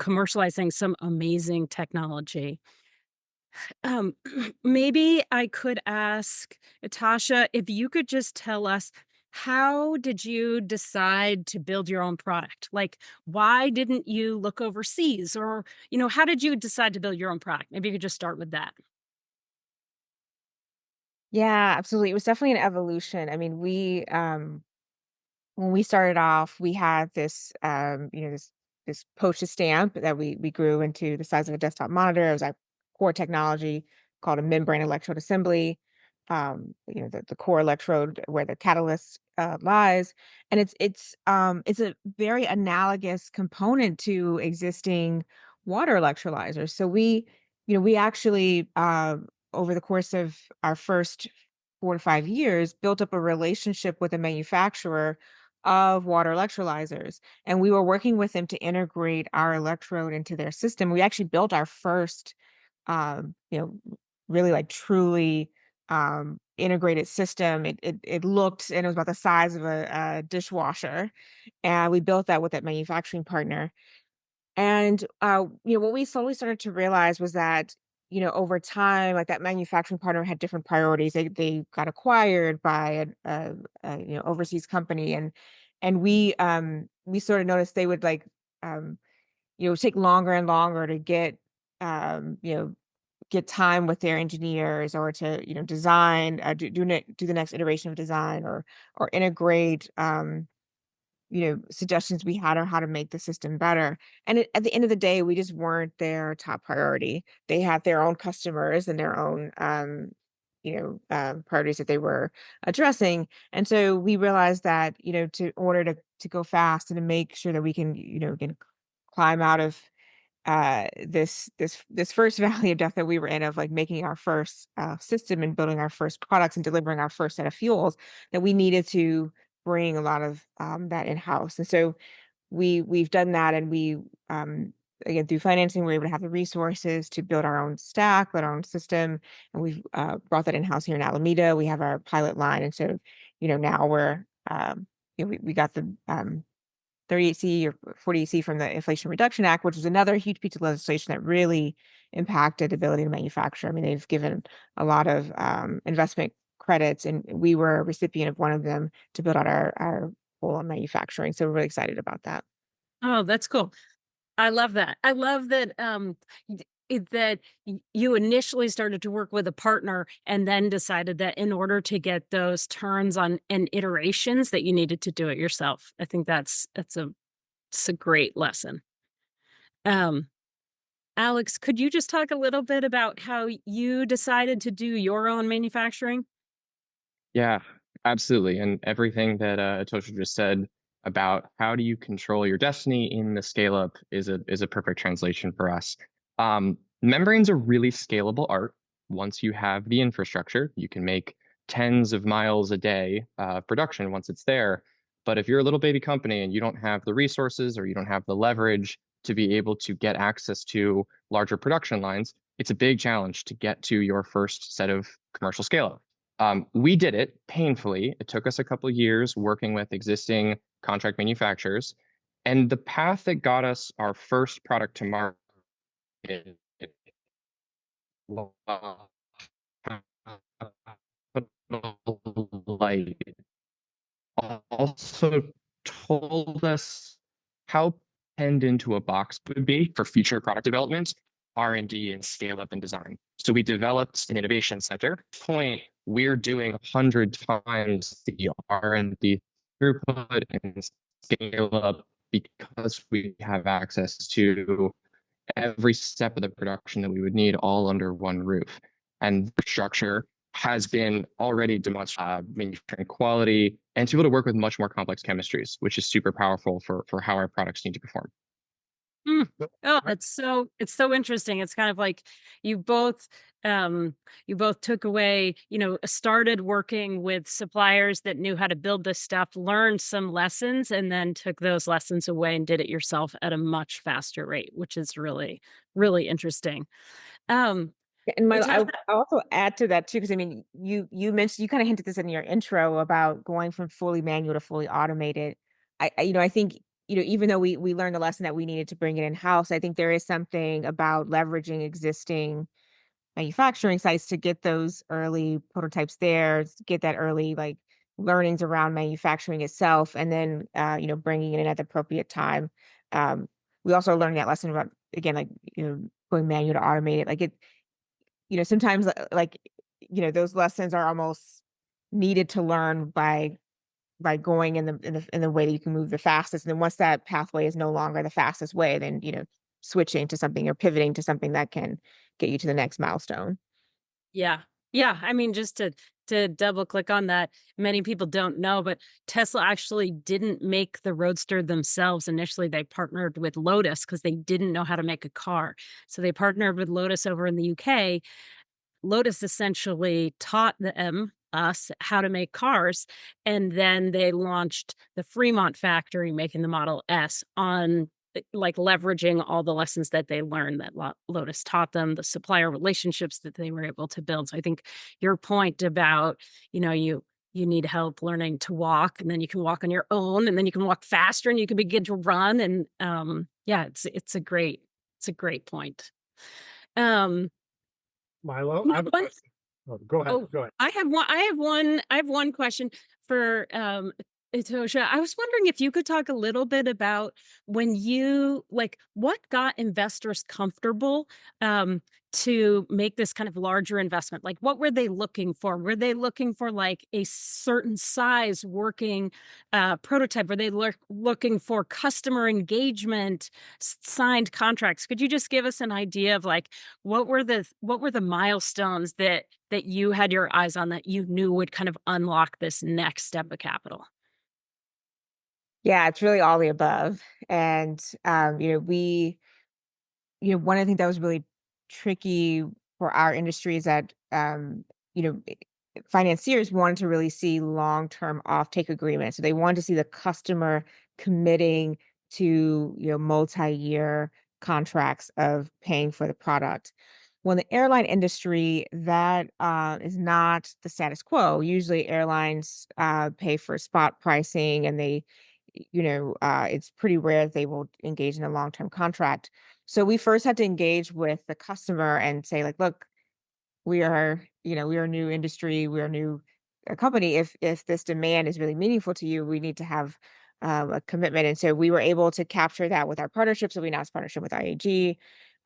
commercializing some amazing technology. Maybe I could ask Etosha if you could just tell us, how did you decide to build your own product? Why didn't you look overseas? Or, how did you decide to build your own product? Maybe you could just start with that. Yeah, absolutely. It was definitely an evolution. I mean, when we started off, we had this, this postage stamp that we grew into the size of a desktop monitor. It was our core technology called a membrane electrode assembly. the core electrode where the catalyst lies, and it's a very analogous component to existing water electrolyzers. So we actually over the course of our first 4 to 5 years built up a relationship with a manufacturer of water electrolyzers, and we were working with them to integrate our electrode into their system. We actually built our first um, you know, really like truly integrated system. It looked, and it was about the size of a dishwasher, and we built that with that manufacturing partner. And what we slowly started to realize was that over time, like that manufacturing partner had different priorities. They got acquired by a overseas company, and we sort of noticed they would like um, take longer and longer to get um, you know get time with their engineers, or to design do the next iteration of design, or integrate suggestions we had on how to make the system better. And at the end of the day, we just weren't their top priority. They had their own customers and their own priorities that they were addressing. And so we realized that to order to go fast and to make sure that we can can climb out of this first valley of death that we were in, of like making our first system and building our first products and delivering our first set of fuels, that we needed to bring a lot of that in house. And so we've done that, and we again, through financing, we're able to have the resources to build our own stack, build our own system, and we've brought that in house here in Alameda. We have our pilot line, and so now we're we got the 38C or 40C from the Inflation Reduction Act, which is another huge piece of legislation that really impacted the ability to manufacture. I mean, they've given a lot of investment credits, and we were a recipient of one of them to build out our whole manufacturing. So we're really excited about that. Oh, that's cool. I love that. I love that that you initially started to work with a partner and then decided that in order to get those turns on and iterations that you needed to do it yourself. I think it's a great lesson. Alex, could you just talk a little bit about how you decided to do your own manufacturing? Yeah, absolutely. And everything that Etosha just said about how do you control your destiny in the scale up is a perfect translation for us. Membranes are really scalable art. Once you have the infrastructure, you can make tens of miles a day production once it's there. But if you're a little baby company and you don't have the resources, or you don't have the leverage to be able to get access to larger production lines, it's a big challenge to get to your first set of commercial scale up. We did it painfully. It took us a couple of years working with existing contract manufacturers. And the path that got us our first product to market light also told us how penned into a box would be for future product development, R&D, and scale up and design. So we developed an innovation center. Point, we're doing 100 times the R&D throughput and scale up because we have access to every step of the production that we would need all under one roof. And the structure has been already demonstrated manufacturing quality and to be able to work with much more complex chemistries, which is super powerful for how our products need to perform. Oh, it's so interesting. It's kind of like you both took away, started working with suppliers that knew how to build this stuff, learned some lessons, and then took those lessons away and did it yourself at a much faster rate, which is really, really interesting. And Milo, I also add to that too, because I mean, you mentioned, you kind of hinted this in your intro about going from fully manual to fully automated. I think even though we learned the lesson that we needed to bring it in house, I think there is something about leveraging existing manufacturing sites to get those early prototypes there, to get that early like learnings around manufacturing itself, and then bringing it in at the appropriate time. We also learned that lesson about, again, like going manual to automated, like it. Sometimes like, those lessons are almost needed to learn by going in the way that you can move the fastest. And then once that pathway is no longer the fastest way, then, switching to something or pivoting to something that can get you to the next milestone. Yeah. Yeah. I mean, just to to double click on that, many people don't know, but Tesla actually didn't make the Roadster themselves. Initially, they partnered with Lotus because they didn't know how to make a car. So they partnered with Lotus over in the UK. Lotus essentially taught us how to make cars, and then they launched the Fremont factory making the Model S on like leveraging all the lessons that they learned that Lotus taught them, the supplier relationships that they were able to build. So I think your point about, you need help learning to walk, and then you can walk on your own, and then you can walk faster, and you can begin to run. And yeah, it's a great point. Milo, I have a One- question. Oh, go ahead. Oh, Go ahead. I have one question for Etosha. I was wondering if you could talk a little bit about when you what got investors comfortable to make this kind of larger investment. Like, what were they looking for? Were they looking for like a certain size working prototype? Were they looking for customer engagement, signed contracts? Could you just give us an idea of like what were the milestones that you had your eyes on that you knew would kind of unlock this next step of capital? Yeah, it's really all the above. And one of the things that was really tricky for our industry is that you know, i- financiers wanted to really see long-term offtake agreements. So they wanted to see the customer committing to, multi-year contracts of paying for the product. Well, in the airline industry, that is not the status quo. Usually airlines pay for spot pricing, and it's pretty rare that they will engage in a long-term contract. So we first had to engage with the customer and say, like, look, we are a new industry, we are a new company. If this demand is really meaningful to you, we need to have a commitment. And so we were able to capture that with our partnerships. So we announced partnership with IAG,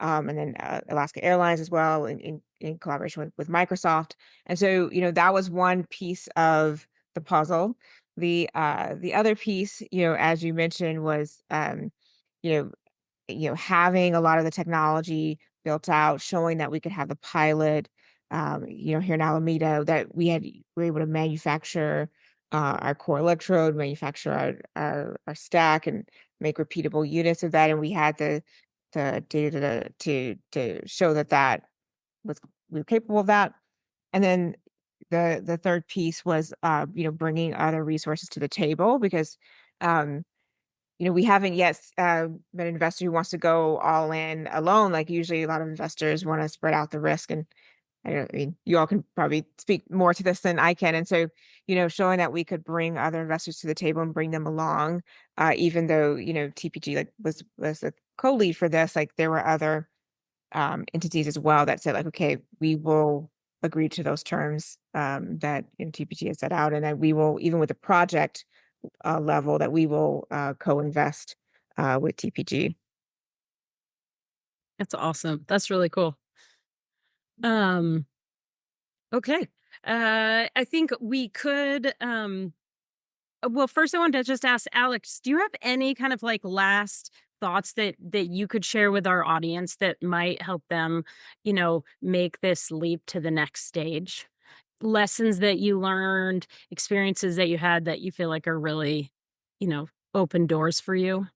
and then Alaska Airlines as well, in collaboration with Microsoft. And so that was one piece of the puzzle. The other piece, as you mentioned, was you know having a lot of the technology built out, showing that we could have the pilot, here in Alameda, that were able to manufacture our core electrode, manufacture our stack, and make repeatable units of that. And we had the data to show that was we were capable of that. And then the third piece was bringing other resources to the table, because we haven't yet been an investor who wants to go all in alone. Like, usually a lot of investors want to spread out the risk. And I mean, you all can probably speak more to this than I can. And so, showing that we could bring other investors to the table and bring them along, even though, TPG was a co-lead for this, like there were other entities as well that said, like, okay, we will agree to those terms that TPG has set out, and that we will, even with the project level, that we will co-invest with TPG. That's awesome. That's really cool. Okay. I think we could well, first I wanted to just ask Alex, do you have any kind of like last thoughts that you could share with our audience that might help them, make this leap to the next stage? Lessons that you learned, experiences that you had that you feel like are really, open doors for you?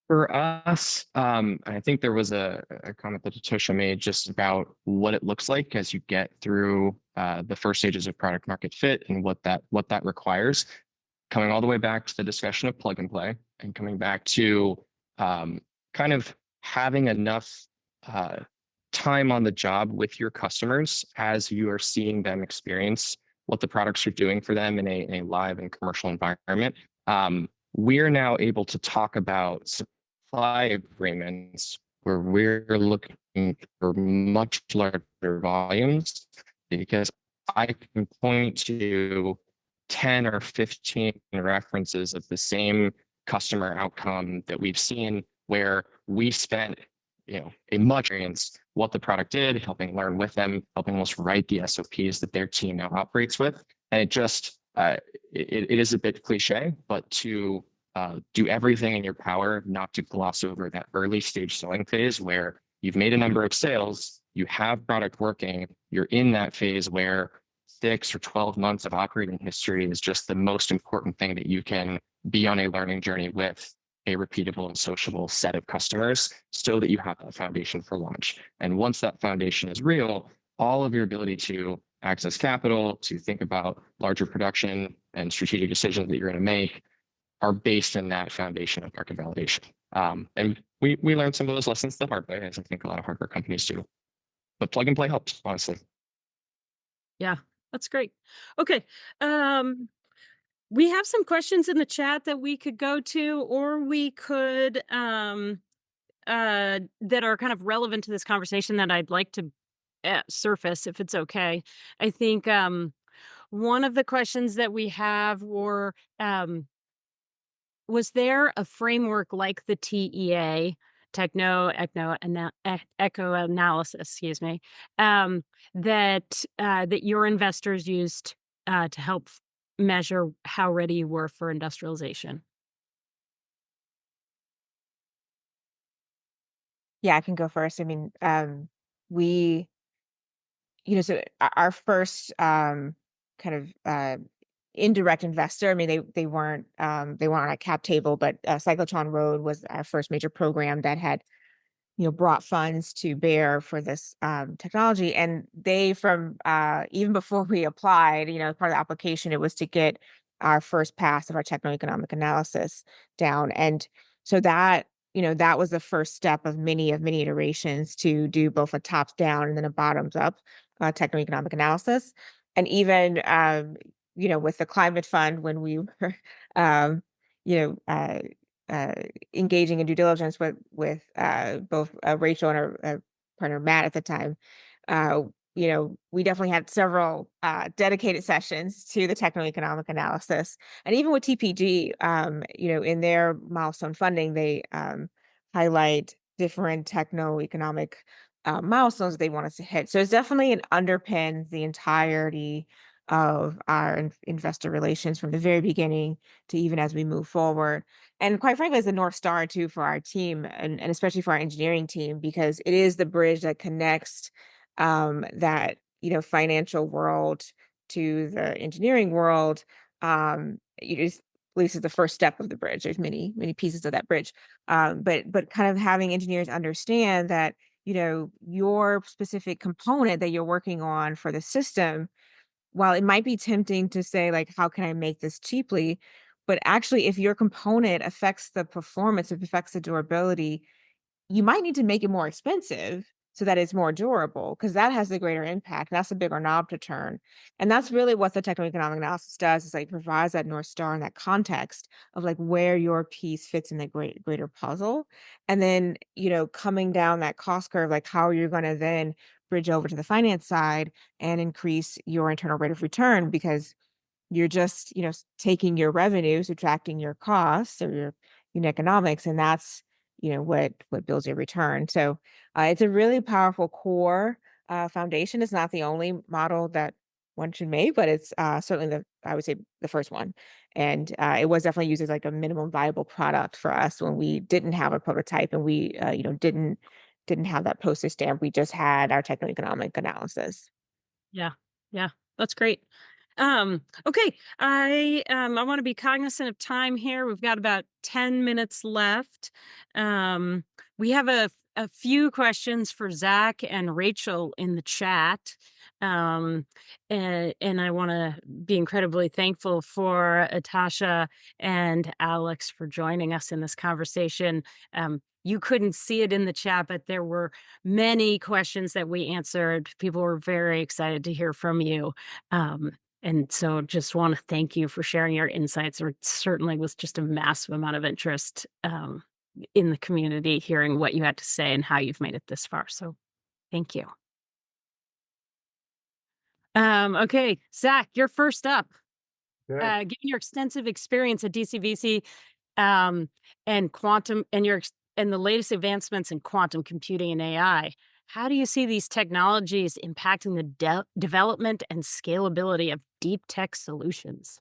For us, I think there was a comment that Etosha made just about what it looks like as you get through the first stages of product market fit and what that requires. Coming all the way back to the discussion of plug and play, and coming back to kind of having enough time on the job with your customers as you are seeing them experience what the products are doing for them in a live and commercial environment. We're now able to talk about supply agreements where we're looking for much larger volumes, because I can point to 10 or 15 references of the same customer outcome that we've seen, where we spent a much experience what the product did, helping learn with them, helping us write the SOPs that their team now operates with. And it just it is a bit cliche, but to do everything in your power not to gloss over that early stage selling phase where you've made a number of sales, you have product working, you're in that phase where 6 or 12 months of operating history is just the most important thing that you can be on a learning journey with a repeatable and sociable set of customers so that you have that foundation for launch. And once that foundation is real, all of your ability to access capital, to think about larger production and strategic decisions that you're going to make are based in that foundation of market validation. And we learned some of those lessons the hard way, as I think a lot of hardware companies do. But plug and play helps, honestly. Yeah, that's great. Okay. We have some questions in the chat that we could go to, or we could that are kind of relevant to this conversation that I'd like to surface, if it's okay. I think one of the questions that we have were, was there a framework like the TEA, echo analysis, excuse me, that your investors used to help measure how ready you were for industrialization? Yeah, I can go first. I mean, we, so our first kind of indirect investor. I mean, they weren't on a cap table, but Cyclotron Road was our first major program that had brought funds to bear for this technology. And they, from even before we applied, part of the application, it was to get our first pass of our techno-economic analysis down. And so that, that was the first step of many iterations to do both a tops down and then a bottoms up techno-economic analysis. And even, with the climate fund, when we were, engaging in due diligence with both Rachel and her partner Matt at the time, we definitely had several dedicated sessions to the techno-economic analysis. And even with TPG, in their milestone funding, they highlight different techno-economic milestones they want us to hit. So it's definitely an underpins the entirety of our investor relations from the very beginning to even as we move forward. And quite frankly, it's a North Star too for our team and especially for our engineering team, because it is the bridge that connects that, financial world to the engineering world. At least is the first step of the bridge. There's many pieces of that bridge. But kind of having engineers understand that, your specific component that you're working on for the system, while it might be tempting to say, like, how can I make this cheaply? But actually, if your component affects the performance, if it affects the durability, you might need to make it more expensive so that it's more durable, because that has the greater impact. That's a bigger knob to turn. And that's really what the techno-economic analysis does, is like provides that North Star and that context of like where your piece fits in the greater puzzle. And then, coming down that cost curve, like how you're going to then bridge over to the finance side and increase your internal rate of return, because you're just, taking your revenue, subtracting your costs or your unit economics, and that's, what builds your return. So it's a really powerful core foundation. It's not the only model that one should make, but it's certainly I would say the first one. And it was definitely used as like a minimum viable product for us when we didn't have a prototype and we, didn't have that postage stamp. We just had our techno-economic analysis. Yeah. Yeah. That's great. Okay. I want to be cognizant of time here. We've got about 10 minutes left. We have a few questions for Zach and Rachel in the chat. And I want to be incredibly thankful for Etosha and Alex for joining us in this conversation. You couldn't see it in the chat, but there were many questions that we answered. People were very excited to hear from you. And so just want to thank you for sharing your insights. There certainly was just a massive amount of interest in the community, hearing what you had to say and how you've made it this far. So thank you. Okay, Zach, you're first up. Given your extensive experience at DCVC and quantum and the latest advancements in quantum computing and AI, how do you see these technologies impacting the development and scalability of deep tech solutions?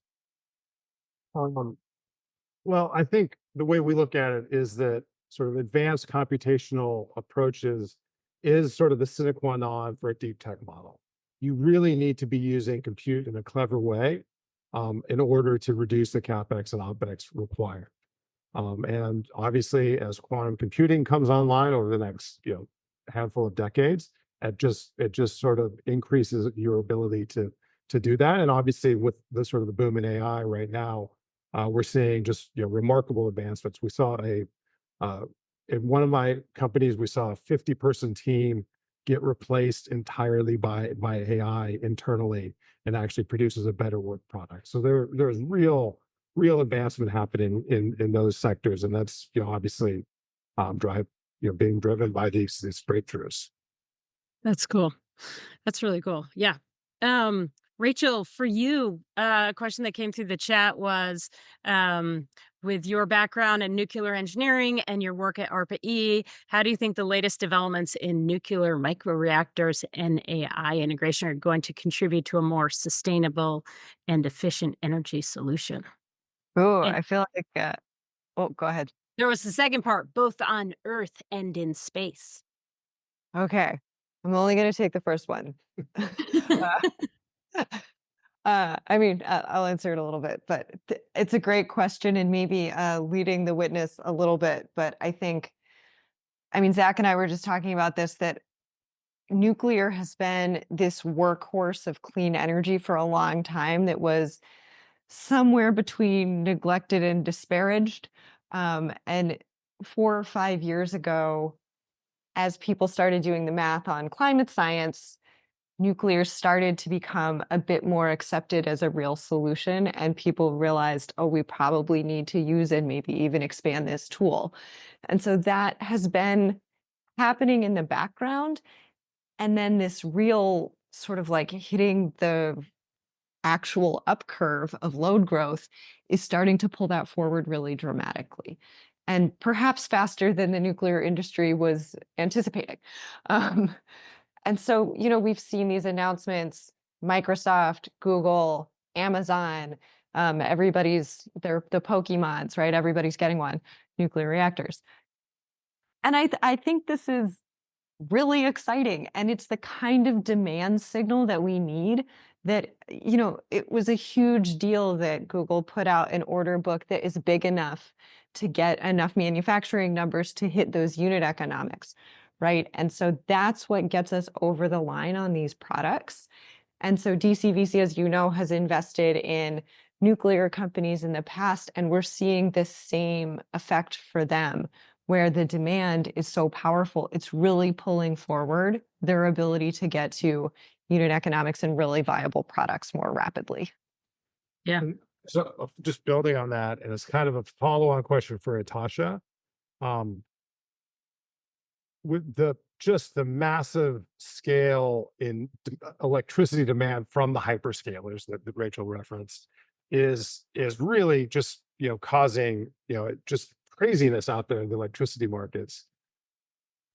Well, I think the way we look at it is that sort of advanced computational approaches is sort of the sine qua non for a deep tech model. You really need to be using compute in a clever way in order to reduce the CapEx and OpEx required. And obviously, as quantum computing comes online over the next handful of decades, it just sort of increases your ability to do that. And obviously, with the sort of the boom in AI right now, we're seeing just remarkable advancements. We saw in one of my companies, we saw a 50-person team get replaced entirely by AI internally, and actually produces a better work product. So there's real advancement happening in those sectors, and that's obviously being driven by these breakthroughs. That's cool. That's really cool. Yeah. Rachel, for you, a question that came through the chat was, with your background in nuclear engineering and your work at ARPA-E, how do you think the latest developments in nuclear microreactors and AI integration are going to contribute to a more sustainable and efficient energy solution? Oh, And I feel like, oh, go ahead. there was the second part, both on Earth and in space. Okay. I'm only going to take the first one. I mean, I'll answer it a little bit, but it's a great question, and maybe leading the witness a little bit. But I mean, Zach and I were just talking about this, that nuclear has been this workhorse of clean energy for a long time that was somewhere between neglected and disparaged. And 4 or 5 years ago, as people started doing the math on climate science, nuclear started to become a bit more accepted as a real solution, and people realized, oh, we probably need to use and maybe even expand this tool. And so that has been happening in the background. And then this real sort of like hitting the actual up curve of load growth is starting to pull that forward really dramatically, and perhaps faster than the nuclear industry was anticipating. And so, we've seen these announcements, Microsoft, Google, Amazon, they're the Pokemons, right? Everybody's getting one, nuclear reactors. And I think this is really exciting. And it's the kind of demand signal that we need. That, it was a huge deal that Google put out an order book that is big enough to get enough manufacturing numbers to hit those unit economics, right? And so that's what gets us over the line on these products. And so DCVC, as you know, has invested in nuclear companies in the past, and we're seeing this same effect for them, where the demand is so powerful, it's really pulling forward their ability to get to unit economics and really viable products more rapidly. Yeah. So just building on that, and it's kind of a follow-on question for Etosha. With the massive scale in electricity demand from the hyperscalers that Rachel referenced is really just causing just craziness out there in the electricity markets.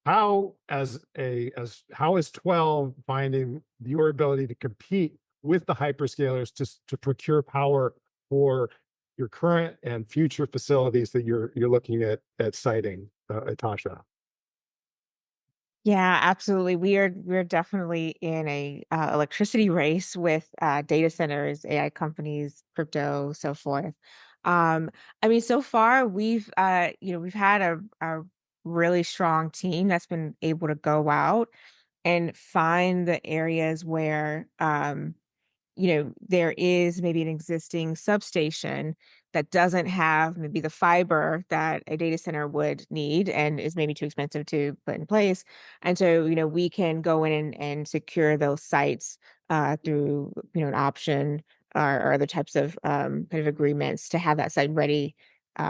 How is 12 finding your ability to compete with the hyperscalers to procure power for your current and future facilities that you're looking at siting, Etosha? Yeah, absolutely. We're definitely in a electricity race with data centers, AI companies, crypto, so forth. I mean, so far we've had a really strong team that's been able to go out and find the areas where there is maybe an existing substation that doesn't have maybe the fiber that a data center would need and is maybe too expensive to put in place. And so, we can go in and secure those sites through, an option or other types of kind of agreements to have that site ready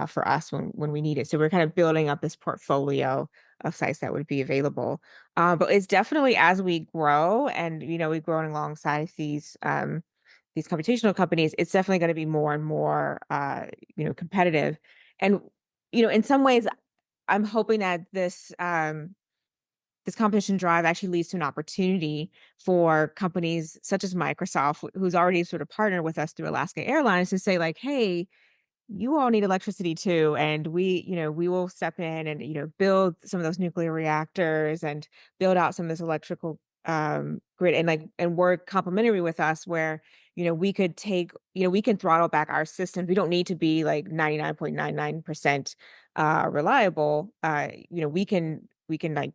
for us when we need it. So we're kind of building up this portfolio of sites that would be available. But it's definitely, as we grow and, we've grown alongside these computational companies, it's definitely going to be more and more, competitive. And, in some ways, I'm hoping that this competition drive actually leads to an opportunity for companies such as Microsoft, who's already sort of partnered with us through Alaska Airlines, to say like, hey, you all need electricity too, and we will step in and, build some of those nuclear reactors and build out some of this electrical grid and and work complementary with us where, we could take, we can throttle back our systems. We don't need to be like 99.99% reliable. We can like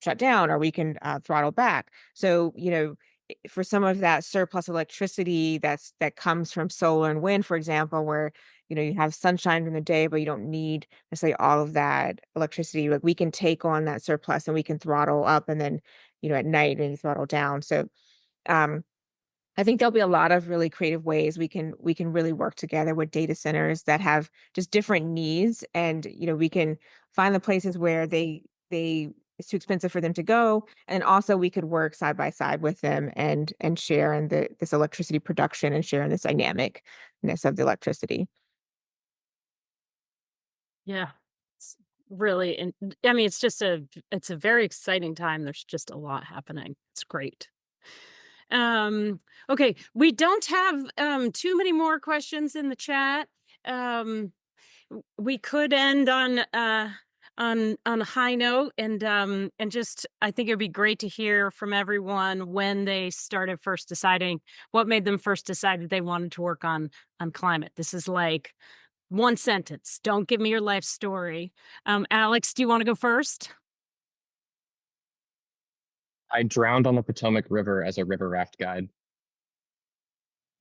shut down or we can throttle back. So, for some of that surplus electricity that comes from solar and wind, for example, where you have sunshine during the day, but you don't need necessarily all of that electricity. Like we can take on that surplus and we can throttle up, and then at night and throttle down. So um, I think there'll be a lot of really creative ways we can really work together with data centers that have just different needs, and we can find the places where they it's too expensive for them to go, and also we could work side by side with them and share in this electricity production and share in this dynamicness of the electricity. Yeah. It's really, and I mean, it's a very exciting time. There's just a lot happening. It's great. Um, okay, we don't have too many more questions in the chat. We could end on a high note, and just I think it'd be great to hear from everyone when they started first deciding what made them first decide that they wanted to work on climate. This is like one sentence. Don't give me your life story. Alex, do you want to go first? I drowned on the Potomac River as a river raft guide,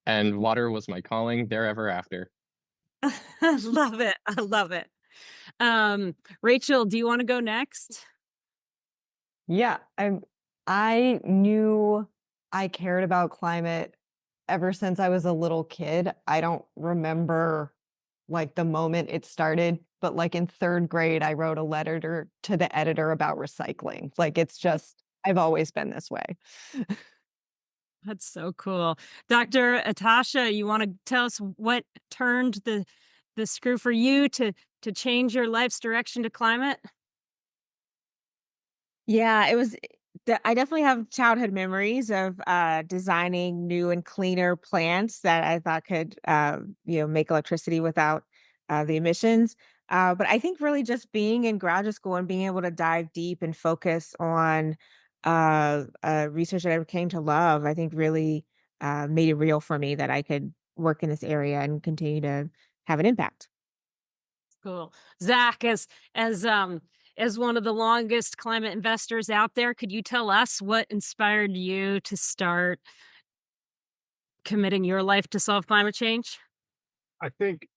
and water was my calling there ever after. I love it. I love it. Rachel, do you want to go next? Yeah, I knew I cared about climate ever since I was a little kid. I don't remember like the moment it started, but like in third grade, I wrote a letter to the editor about recycling. Like it's just, I've always been this way. That's so cool. Dr. Etosha, you want to tell us what turned the screw for you to change your life's direction to climate? Yeah, I definitely have childhood memories of designing new and cleaner plants that I thought could make electricity without the emissions. But I think really just being in graduate school and being able to dive deep and focus on research that I came to love, I think really made it real for me that I could work in this area and continue to have an impact. Cool. Zach, as one of the longest climate investors out there, could you tell us what inspired you to start committing your life to solve climate change? I think,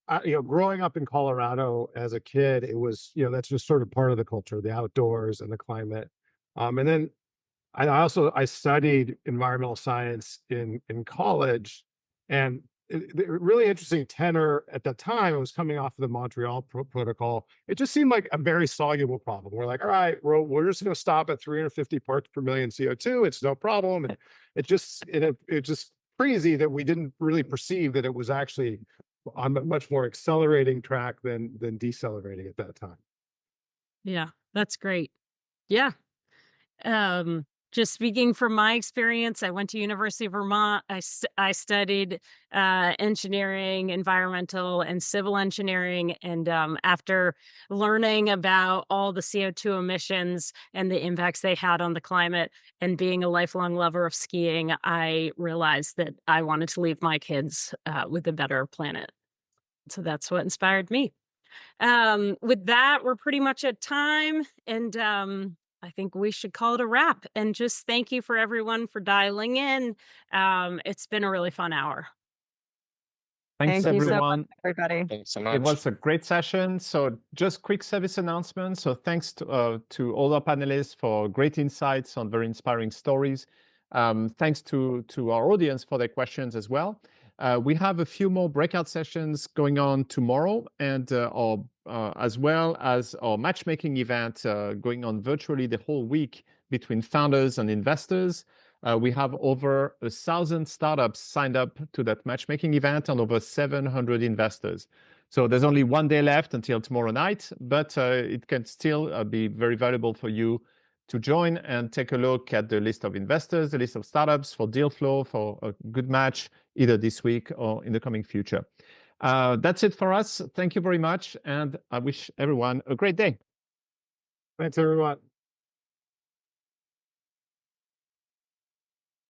growing up in Colorado as a kid, it was, that's just sort of part of the culture, the outdoors and the climate. And then I studied environmental science in college, and the really interesting tenor at the time, it was coming off of the Montreal Protocol. It just seemed like a very soluble problem. We're like, all right, we're just going to stop at 350 parts per million CO2. It's no problem. And it's just crazy that we didn't really perceive that it was actually on a much more accelerating track than decelerating at that time. Yeah, that's great. Yeah. Just speaking from my experience, I went to University of Vermont. I studied engineering, environmental, and civil engineering. And after learning about all the CO2 emissions and the impacts they had on the climate, and being a lifelong lover of skiing, I realized that I wanted to leave my kids with a better planet. So that's what inspired me. With that, we're pretty much at time, and I think we should call it a wrap. And just thank you for everyone for dialing in. It's been a really fun hour. Thanks, Thank you so everyone. much, everybody. Thanks so It much. was a great session. So just quick service announcement. So thanks to all our panelists for great insights on very inspiring stories. Thanks to our audience for their questions as well. We have a few more breakout sessions going on tomorrow, and as well as our matchmaking event going on virtually the whole week between founders and investors. We have over 1,000 startups signed up to that matchmaking event and over 700 investors. So there's only one day left until tomorrow night, but it can still be very valuable for you to join and take a look at the list of investors, the list of startups for deal flow, for a good match, either this week or in the coming future. That's it for us. Thank you very much, and I wish everyone a great day. Thanks, everyone.